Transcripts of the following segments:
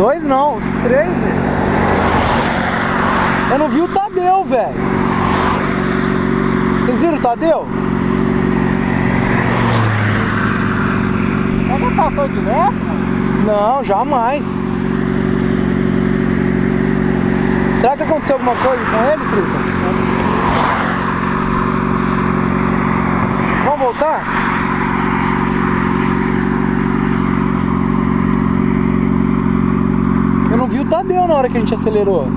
2 não, os 3, velho. Eu não vi o Tadeu, velho. Vocês viram o Tadeu? Ele passou direto, mano? Não, jamais. Será que aconteceu alguma coisa com ele, Truta? Vamos voltar? Eu não vi o Tadeu na hora que a gente acelerou.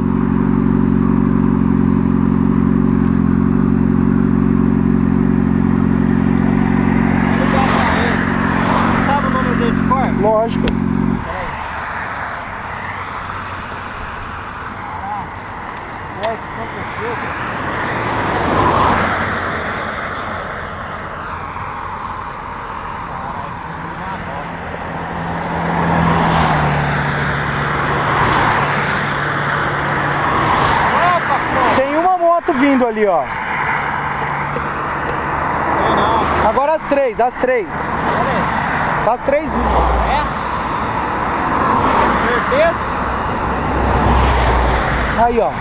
Sabe o nome dele de cor? Lógico. Peraí. O que aconteceu, cara? Tem uma moto vindo ali, ó. Não. Agora as 3, as 3. Peraí. Tá as 3 vindo. É? Certeza? Aí, ó.